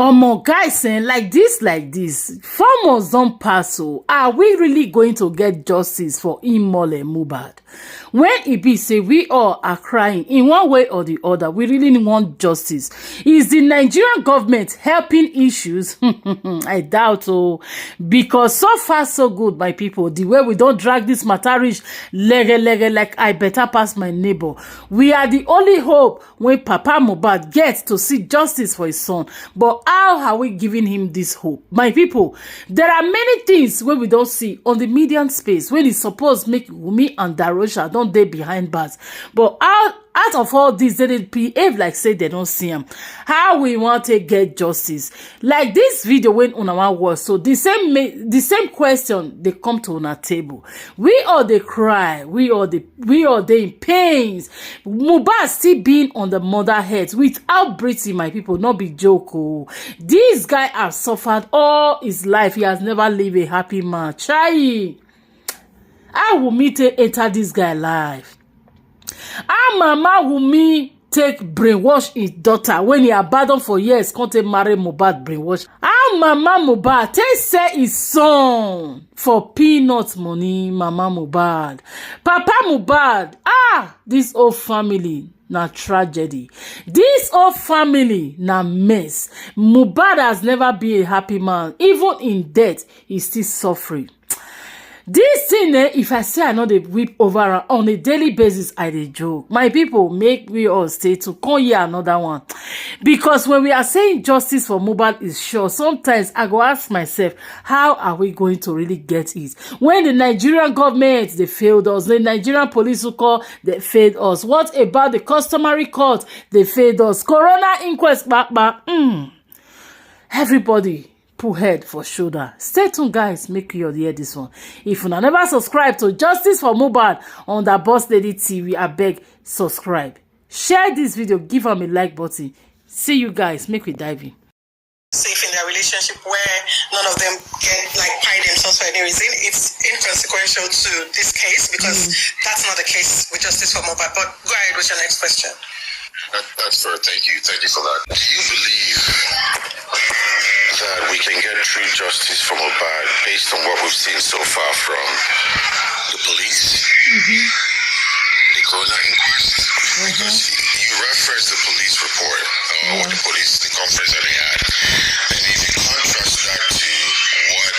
Guys, like this, 4 months don't pass. So, are we really going to get justice for imole and Mohbad? When it be say we all are crying in one way or the other, we really want justice. Is the Nigerian government helping issues? I doubt so, because so far so good, my people. The way we don't drag this matter reach lege like I better pass my neighbor. We are the only hope when Papa Mohbad gets to see justice for his son. But how are we giving him this hope? My people, there are many things where we don't see on the median space when it's supposed to make Wunmi and Darosha don't they behind bars. But out of all this, they behave like say they don't see him. How we want to get justice? Like this video when on our was so the same question they come to on our table. We all they cry, we all they in pains. Mohbad still being on the mother head without breathing, my people, not be joke. Oh. This guy has suffered all his life. He has never lived a happy man. Try. How will me enter this guy life? How Mama Wunmi take brainwash his daughter when he abandoned for years, can't marry Mohbad brainwash? How Mama Mohbad take sell his son for peanut money? Mama Mohbad, Papa Mohbad, this whole family na tragedy. This whole family na mess. Mohbad has never been a happy man. Even in death, he's still suffering. This thing, if I say I know they weep over on a daily basis, I dey joke. My people, make we all stay to come here another one. Because when we are saying justice for Mohbad is sure, sometimes I go ask myself, how are we going to really get it? When the Nigerian government, they failed us. The Nigerian police who call, they failed us. What about the customary court? They failed us. Corona inquest, everybody put head for shoulder. Stay tuned, guys. Make you hear this one. If you never subscribe to Justice for Mohbad on the Boss Lady TV, I beg subscribe. Share this video. Give them a like button. See you guys. Make we dive in. Safe in their relationship where none of them get pie themselves for any reason. It's inconsequential to this case because that's not the case with Justice for Mohbad. But go ahead with your next question. That's fair. Thank you for that. Do you believe that we can get true justice from Mohbad based on what we've seen so far from the police, the corona inquest? Because you referenced the police report, or the conference that they had, and if you contrast that to what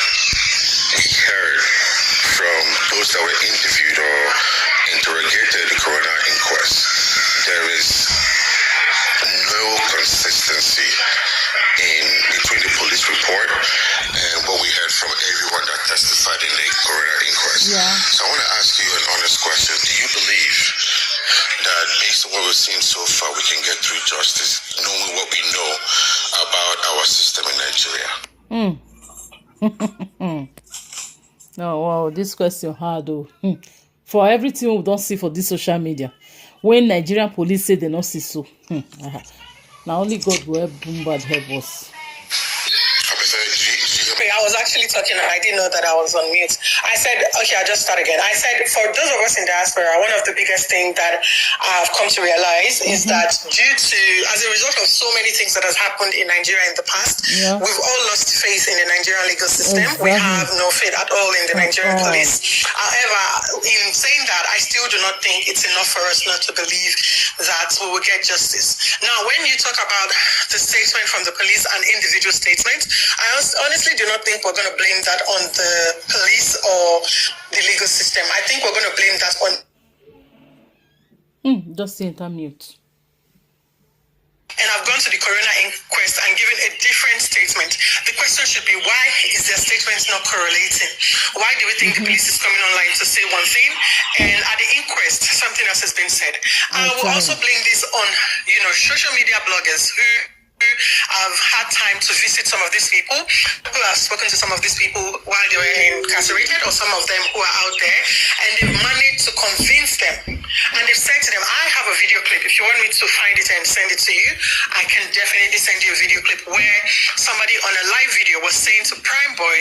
we heard from those that were interviewed or interrogated at the corona inquest, there is no consistency between the police report and what we heard from everyone that testified in the corona inquest. So I want to ask you an honest question. Do you believe that based on what we've seen so far, we can get through justice, knowing what we know about our system in Nigeria? Oh, wow, this question hard though. For everything we don't see for this social media, when Nigerian police say they don't see so, now only God will help Mohbad help us. I was actually talking and I didn't know that I was on mute. I said, okay, I'll just start again. I said, for those of us in diaspora, one of the biggest things that I've come to realize is that as a result of so many things that has happened in Nigeria in the past, we've all lost faith in the Nigerian legal system. We have no faith at all in the Nigerian police. However, in saying that, I still do not think it's enough for us not to believe that we will get justice. Now, when you talk about the statement from the police and individual statements, I honestly do not think we're going to blame that on the police or the legal system. I think we're going to blame that on... Just enter mute. And I've gone to the corona inquest and given a different statement. The question should be, why is their statement not correlating? Why do we think the police is coming online to say one thing, and at the inquest, something else has been said? I will also blame this on, social media bloggers who have had time to visit some of these people, who have spoken to some of these people while they were incarcerated, or some of them who are out there, and they've managed to convince them And they've said to them, I have a video clip. If you want me to find it and send it to you, I can definitely send you a video clip where somebody on a live video was saying to Prime Boy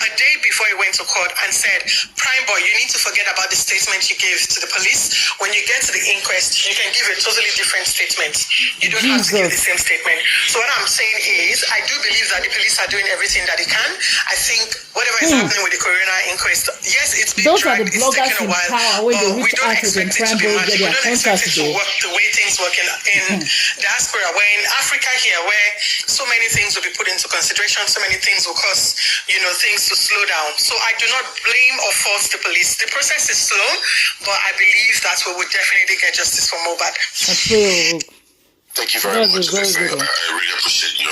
a day before he went to court and said, Prime Boy, you need to forget about the statement you gave to the police. When you get to the inquest, you can give a totally different statement. You don't have to give the same statement. So what I'm saying is, I do believe that the police are doing everything that they can. I think whatever is happening with the coroner inquest, yes, it's been dragged, it's taken a while, but we don't expect it to be magic. We don't expect it to work the way things work in diaspora, where in Africa here, where so many things will be put into consideration, so many things will cause, things to slow down. So I do not blame or fault the police. The process is slow, but I believe that we will definitely get justice for Mohbad. Thank you very much. I really appreciate your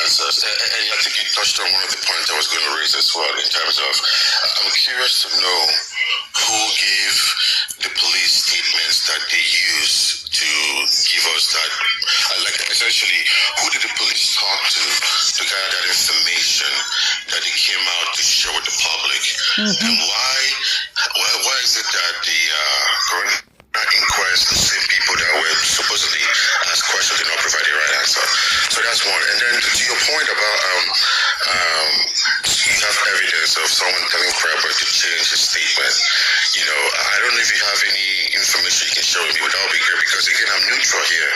answers. And I think you touched on one of the points I was going to raise as well in terms of, I'm curious to know who gave the police statements that they use to give us that, essentially, who did the police talk to gather that information that they came out to share with the public? And why is it that the coroner inquest, the same people that were supposedly asked questions, did not provide the right answer? So that's one. And then to your point about you have evidence of someone telling Prabhu to change his statement. I don't know if you have any information you can share with me, but that would be great, because again, I'm neutral here.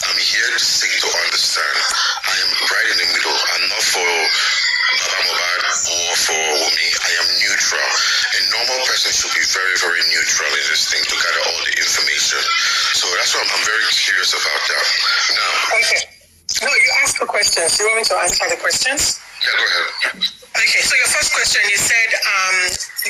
I'm here to seek to understand. I am right in the middle. I'm not for Baba Mohbad or for Wumi. I am neutral. A normal person should be very, very neutral in this thing to gather all the information. So that's why I'm very curious about that. Now. Okay. No, you asked the questions. You want me to answer the questions? Yeah, go ahead. Okay, so your first question, you said,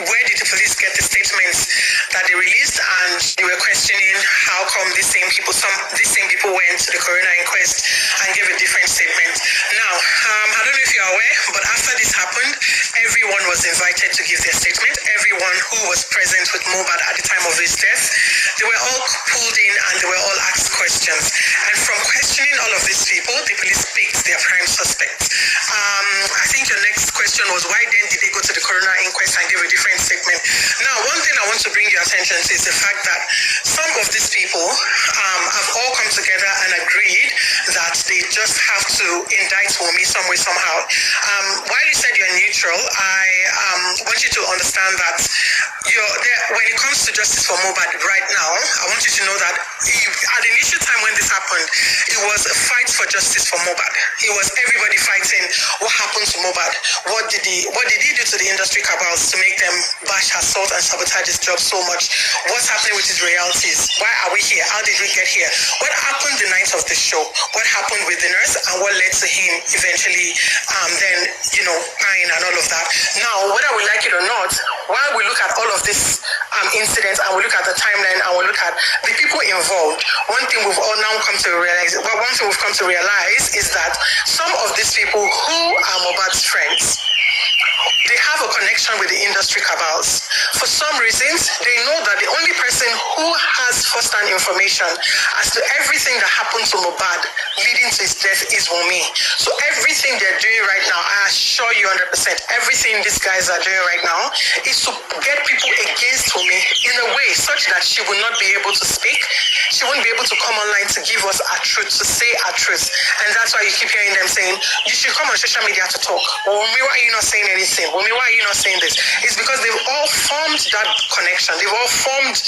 where did the police get the statements that they released? And you were questioning how come these same people went to the coroner inquest and gave a different statement. Now, I don't know if you're aware, but after this happened, everyone was invited to give their statement. Everyone who was present with Mohbad at the time of his death, they were all pulled in and they were all asked questions. And from questioning all of these people, the police picked their prime suspects. I think your next question was, why then did they go to the coroner inquest and give a different statement? Now, one thing I want to bring your attention to is the fact that some of these people have all come together and agreed that they just have to indict Wumi some way, somehow. While you said you're neutral, I want you to understand that when it comes to justice for Mohbad right now, I want you to know that at the initial time when this happened, it was a fight for justice for Mohbad. It was everybody fighting what happened to Mohbad. What did he do to the industry cabals to make them bash, assault, and sabotage his job so much? What's happening with his royalties? Why are we here? How did we get here? What happened the night of the show? What happened with the nurse, and what led to him eventually dying and all of that? Now, whether we like it or not, while we look at all of these incidents and we look at the timeline and we look at the people involved, one thing we've come to realize is that some of these people who are Mohbad's friends, they have a connection with the industry cabals. For some reasons, they know that the only person who has first-hand information as to everything that happened to Mohbad leading to his death is Wumi. So everything they're doing right now, I assure you 100%, everything these guys are doing right now is to get people against Wumi in a way such that she will not be able to speak. She won't be able to come online to give us our truth, to say our truth. And that's why you keep hearing them saying, you should come on social media to talk. Wumi, why are you not saying anything? Wumi, why are you not saying this? It's because they've all formed that connection. They've all formed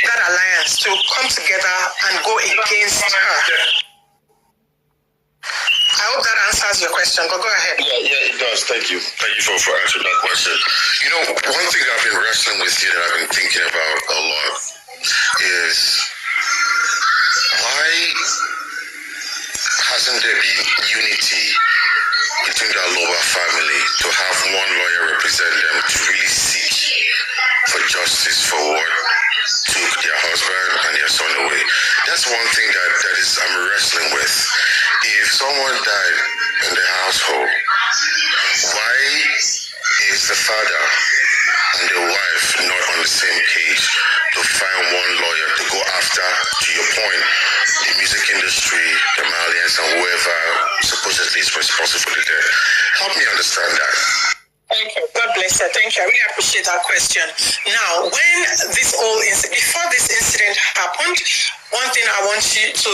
that alliance to come together and go against her. I hope that answers your question, but go ahead. Yeah, it does. Thank you. Thank you for answering that question. One thing I've been wrestling with here that I've been thinking about a lot is why hasn't there been unity between the Aloba family to have one lawyer represent them to really seek for justice for what took their husband and their son away? That's one thing that I'm wrestling with. If someone died in the household, why is the father and the wife not on the same page to find one lawyer to go after, to your point, the music industry, the Malians, and whoever supposedly is responsible for the death? Help me understand that. Okay, God bless you. Thank you. I really appreciate that question. Now, before this incident happened, one thing I want you to,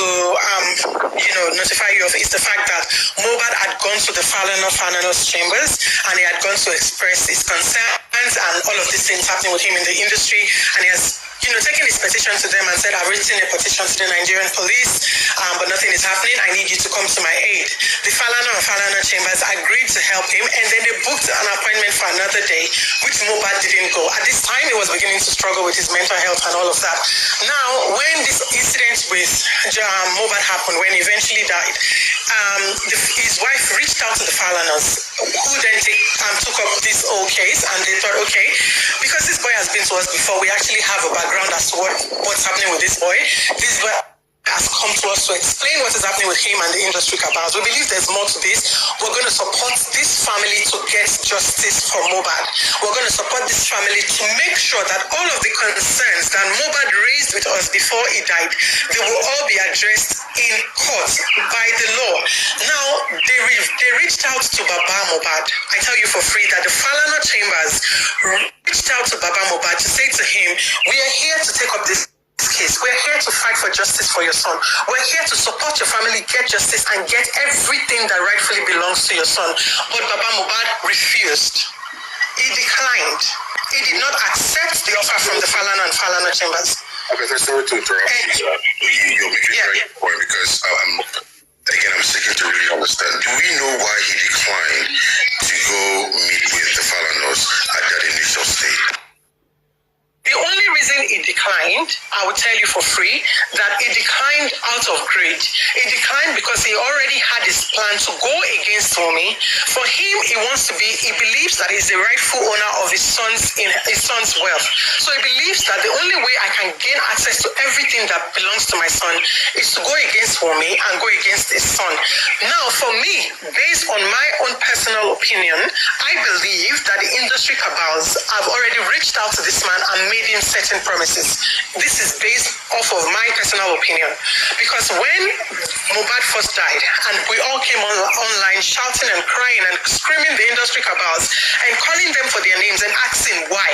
notify you of is the fact that Mohbad had gone to the Falanos chambers and he had gone to express his concerns and all of these things happening with him in the industry, and he has taken his petition to them and said, I've written a petition to the Nigerian police, but nothing is happening. I need you to come to my aid. The Falana chambers agreed to help him, and then they booked an appointment for another day, which Mohbad didn't go. At this time, he was beginning to struggle with his mental health and all of that. Now, when this incident with Mohbad happened, when he eventually died, his wife reached out to the Falanas, who then took up this whole case, and they thought, okay, because this boy has been to us before, we actually have a background as to what's happening with this boy. This boy has come to us to explain what is happening with him and the industry cabals. We believe there's more to this. We're going to support this family to get justice for Mohbad. We're going to support this family to make sure that all of the concerns that Mohbad raised with us before he died, they will all be addressed in court by the law. Now, they reached out to Baba Mohbad. I tell you for free that the Falana chambers reached out to Baba Mohbad to say to him, we are here to take up this case. We're here to fight for justice for your son. We're here to support your family, get justice, and get everything that rightfully belongs to your son. But Baba Mohbad refused. He declined. He did not accept the offer from the Falana and Falana chambers. Okay, so sorry to interrupt you. You're making a great point because I'm seeking to really understand. Do we know why he declined to go meet with the Falanos at that initial stage? The only reason he declined, I will tell you for free, that he declined out of greed. He declined because he already had his plan to go against Wunmi. For him, he believes that he's the rightful owner of his son's wealth. So he believes that the only way I can gain access to everything that belongs to my son is to go against Wunmi and go against his son. Now, for me, based on my own personal opinion, I believe that the industry cabals have already reached out to this man and made him certain promises. This is based off of my personal opinion. Because when Mohbad first died, and we all came online shouting and crying and screaming the industry cabals and calling them for their names and asking why.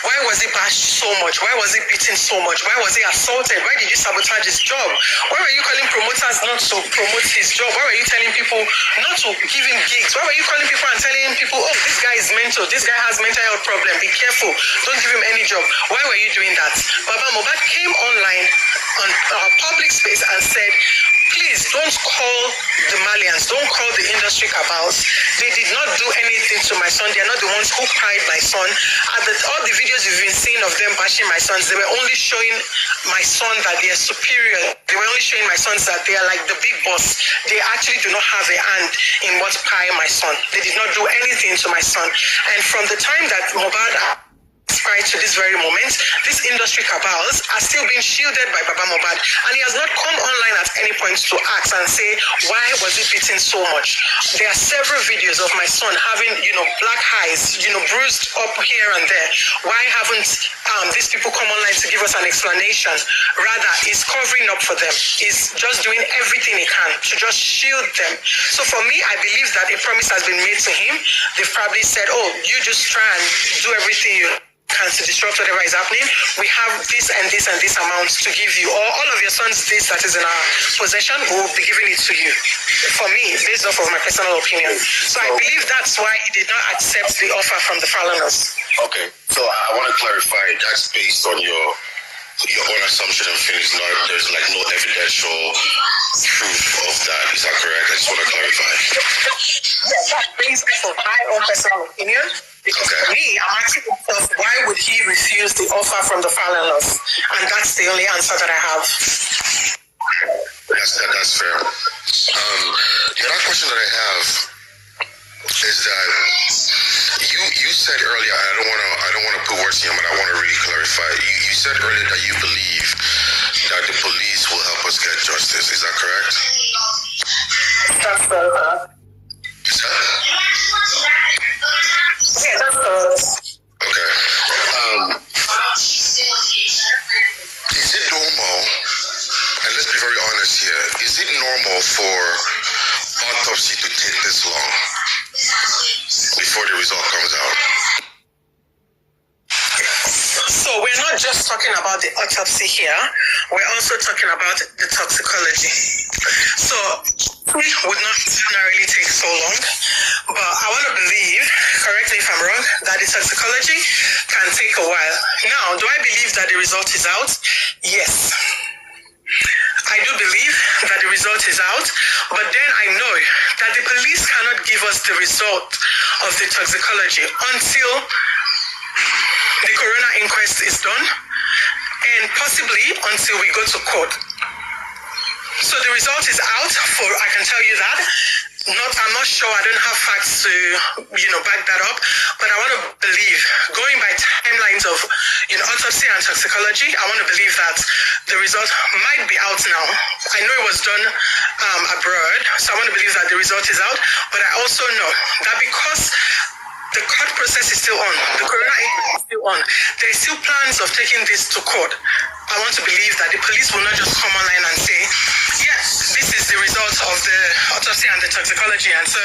Why was he bashed so much? Why was he beaten so much? Why was he assaulted? Why did you sabotage his job? Why were you calling promoters not to promote his job? Why were you telling people not to give him gigs? Why were you calling people and telling people, oh, this guy is mental, this guy has mental health problem, be careful, don't give him any job? Why were you doing that? Baba Mohbad came online on public space and said, please don't call the Malians, don't call the industry cabals. They did not do anything to my son. They are not the ones who cried my son. All the videos you've been seeing of them bashing my sons, they were only showing my son that they are superior. They were only showing my sons that they are like the big boss. They actually do not have a hand in what pie my son. They did not do anything to my son. And from the time that Mohbad right to this very moment, these industry cabals are still being shielded by Baba Mohbad, and he has not come online at any point to ask and say, why was he beaten so much? There are several videos of my son having, black eyes, bruised up here and there. Why haven't these people come online to give us an explanation? Rather, he's covering up for them. He's just doing everything he can to just shield them. So for me, I believe that a promise has been made to him. They've probably said, oh, you just try and do everything you can to disrupt whatever is happening. We have this and this and this amount to give you, or all of your son's this that is in our possession, we will be giving it to you. For me, based off of my personal opinion. So I believe that's why he did not accept the offer from the Falanas. Okay, so I want to clarify, that's based on your own assumption and feelings. There's no evidential proof of that. Is that correct? I just want to clarify. Yes, that's based off of my own personal opinion. Because for me, I'm asking myself, why would he refuse the offer from the Falanas? And that's the only answer that I have. That's fair. The other question that I have is that you said earlier, I don't want to put words in your mouth, I want to really clarify. You said earlier that you believe that the police will help us get justice. Is that correct? That's correct. Is that? Yeah, that's correct. Okay. Is it normal, and let's be very honest here, is it normal for autopsy to take this long before the result comes out? about the autopsy here, we're also talking about the toxicology. So it would not necessarily take so long, but I want to believe, correct me if I'm wrong, that the toxicology can take a while. Now, do I believe that the result is out? Yes. I do believe that the result is out, but then I know that the police cannot give us the result of the toxicology until the coroner inquest is done, and possibly until we go to court. So the result is out for, I can tell you that. I'm not sure, I don't have facts to, back that up, but I want to believe, going by timelines of, autopsy and toxicology, I want to believe that the result might be out now. I know it was done abroad, so I want to believe that the result is out, but I also know that because the court process is still on, the coroner inquest is still on, there's still plans of taking this to court. I want to believe that the police will not just come online and say, yes, this is the result of the autopsy and the toxicology, and so,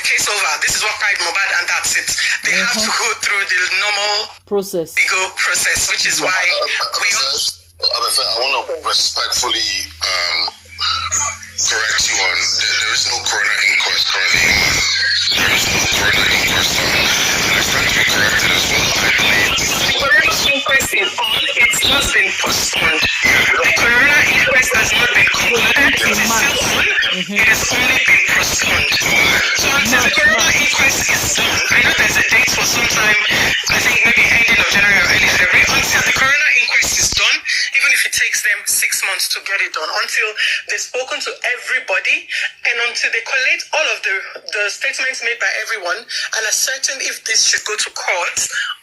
case over. This is what cried Mohbad, and that's it. They have to go through the normal legal process, which is why I want to respectfully correct you on, there is no coroner inquest currently. There is no coroner inquest on. And I stand to be corrected as well. I believe the coroner inquest is on. It's not been postponed. The coroner inquest has not been concluded. It is still on. It has only been postponed. So until the coroner inquest is done, I know there's a date for sometime, I think maybe ending of January or early February. Until the coroner inquest is done, even if it takes them 6 months to get it done, until they've spoken to everybody and until they collate all of the statements made by everyone and ascertain if this should go to court,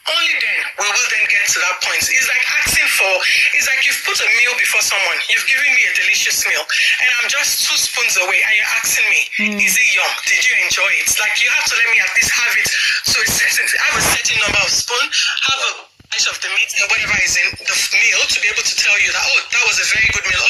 only then we will then get to that point. It's like you've put a meal before someone, you've given me a delicious meal, and I'm just 2 spoons away, and you're asking me, is it yum? Did you enjoy it? Like, you have to let me at least have it. So have a certain number of spoon, have a of the meat and whatever is in the meal to be able to tell you that, that was a very good meal.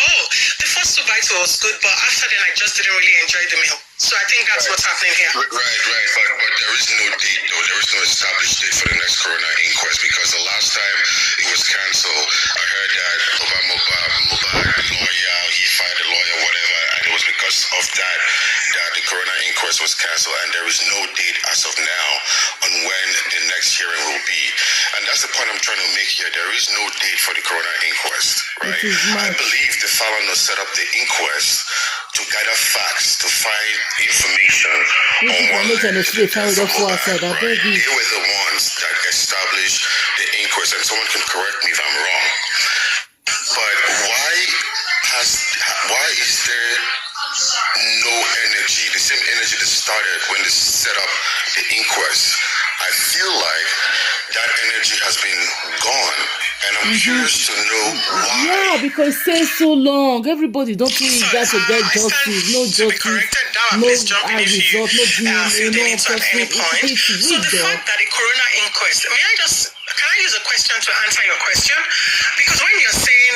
The first 2 bites was good, but after then I just didn't really enjoy the meal. So I think that's what's happening here. Right. But there is no date, though. There is no established date for the next coroner inquest, because the last time it was cancelled, I heard that Mohbad lawyer, he fired a lawyer, whatever, and it was because of that the coroner inquest was cancelled, and there is no date as of now on when the next hearing will be. And that's the point I'm trying to make here. There is no date for the coroner inquest, right? I believe the Falana set up the inquest to gather facts, to find information on what led to the death of Mohbad, right? They were the ones that established the inquest, and someone can correct me if I'm wrong. But why is there no energy, the same energy that started when they set up the inquest? I feel like that energy has been gone, and I'm curious to know why. Yeah, because it takes so long. Everybody don't think you got to get justice, no justice, no result, no DNA, no process. So the fact that the coroner inquest, can I use a question to answer your question? Because when you're saying,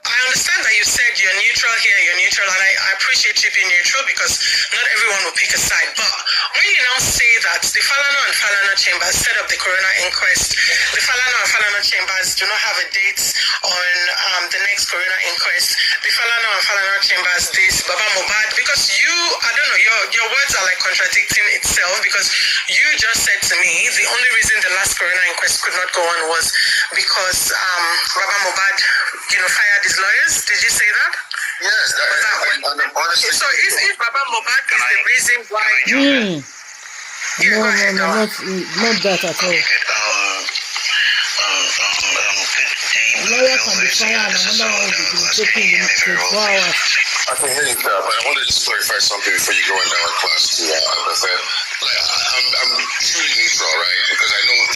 I understand that you said you're neutral here, you're neutral, and I appreciate you being neutral because not everyone will pick a side. But when you now say that the Falana and Falana chambers set up the coroner inquest, the Falana and Falana chambers do not have a date on the next coroner inquest, the Falana and Falana chambers this, Baba Mohbad, because I don't know, your words are like contradicting itself, because you just said to me the only reason the last coroner inquest could not go on was because Baba Mohbad, fired his lawyers. Did you say that? Yes, honestly. So if Baba Mohbad is the reason why... Not that at all. Lawyer can be fired and another one will be taking him to 4 hours. I can hear you, but I want to just clarify something before you go in our class too.